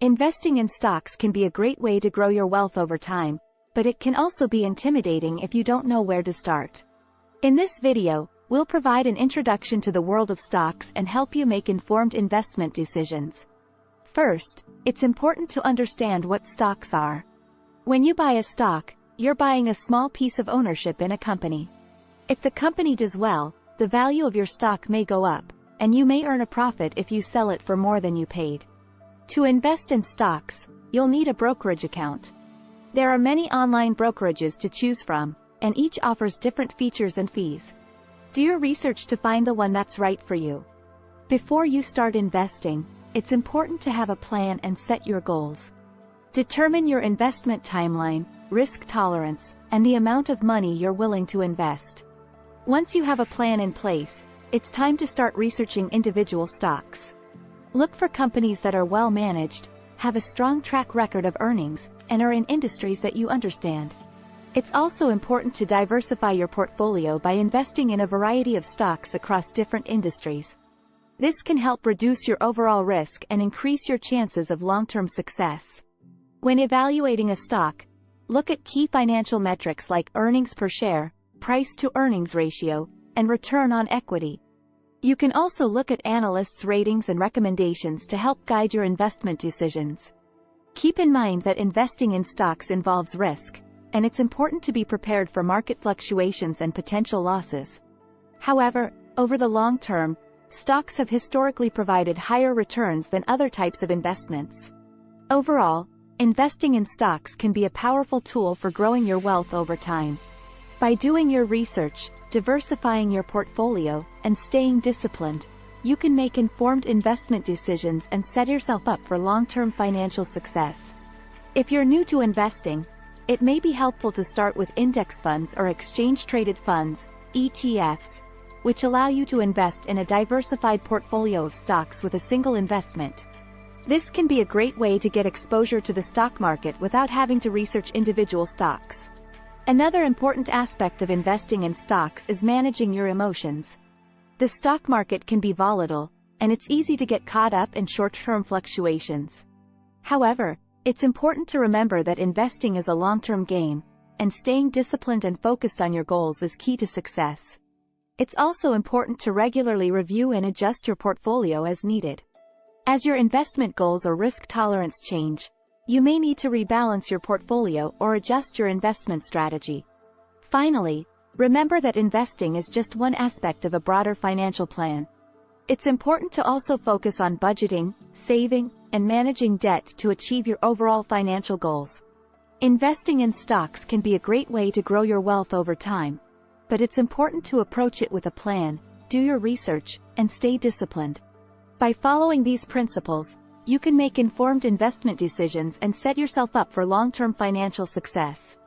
Investing in stocks can be a great way to grow your wealth over time, but it can also be intimidating if you don't know where to start. In this video, we'll provide an introduction to the world of stocks and help you make informed investment decisions. First, it's important to understand what stocks are. When you buy a stock, you're buying a small piece of ownership in a company. If the company does well, the value of your stock may go up, and you may earn a profit if you sell it for more than you paid. To invest in stocks, you'll need a brokerage account. There are many online brokerages to choose from, and each offers different features and fees. Do your research to find the one that's right for you. Before you start investing, it's important to have a plan and set your goals. Determine your investment timeline, risk tolerance, and the amount of money you're willing to invest. Once you have a plan in place, it's time to start researching individual stocks. Look for companies that are well managed, have a strong track record of earnings, and are in industries that you understand. It's also important to diversify your portfolio by investing in a variety of stocks across different industries. This can help reduce your overall risk and increase your chances of long-term success. When evaluating a stock, look at key financial metrics like earnings per share, price-to-earnings ratio, and return on equity. You can also look at analysts' ratings and recommendations to help guide your investment decisions. Keep in mind that investing in stocks involves risk, and it's important to be prepared for market fluctuations and potential losses. However, over the long term, stocks have historically provided higher returns than other types of investments. Overall, investing in stocks can be a powerful tool for growing your wealth over time. By doing your research, diversifying your portfolio, and staying disciplined, you can make informed investment decisions and set yourself up for long-term financial success. If you're new to investing, it may be helpful to start with index funds or exchange-traded funds, ETFs, which allow you to invest in a diversified portfolio of stocks with a single investment. This can be a great way to get exposure to the stock market without having to research individual stocks. Another important aspect of investing in stocks is managing your emotions. The stock market can be volatile, and it's easy to get caught up in short-term fluctuations. However, it's important to remember that investing is a long-term game, and staying disciplined and focused on your goals is key to success. It's also important to regularly review and adjust your portfolio as needed. As your investment goals or risk tolerance change, you may need to rebalance your portfolio or adjust your investment strategy. Finally, remember that investing is just one aspect of a broader financial plan. It's important to also focus on budgeting, saving, and managing debt to achieve your overall financial goals. Investing in stocks can be a great way to grow your wealth over time, but it's important to approach it with a plan, do your research, and stay disciplined. By following these principles, you can make informed investment decisions and set yourself up for long-term financial success.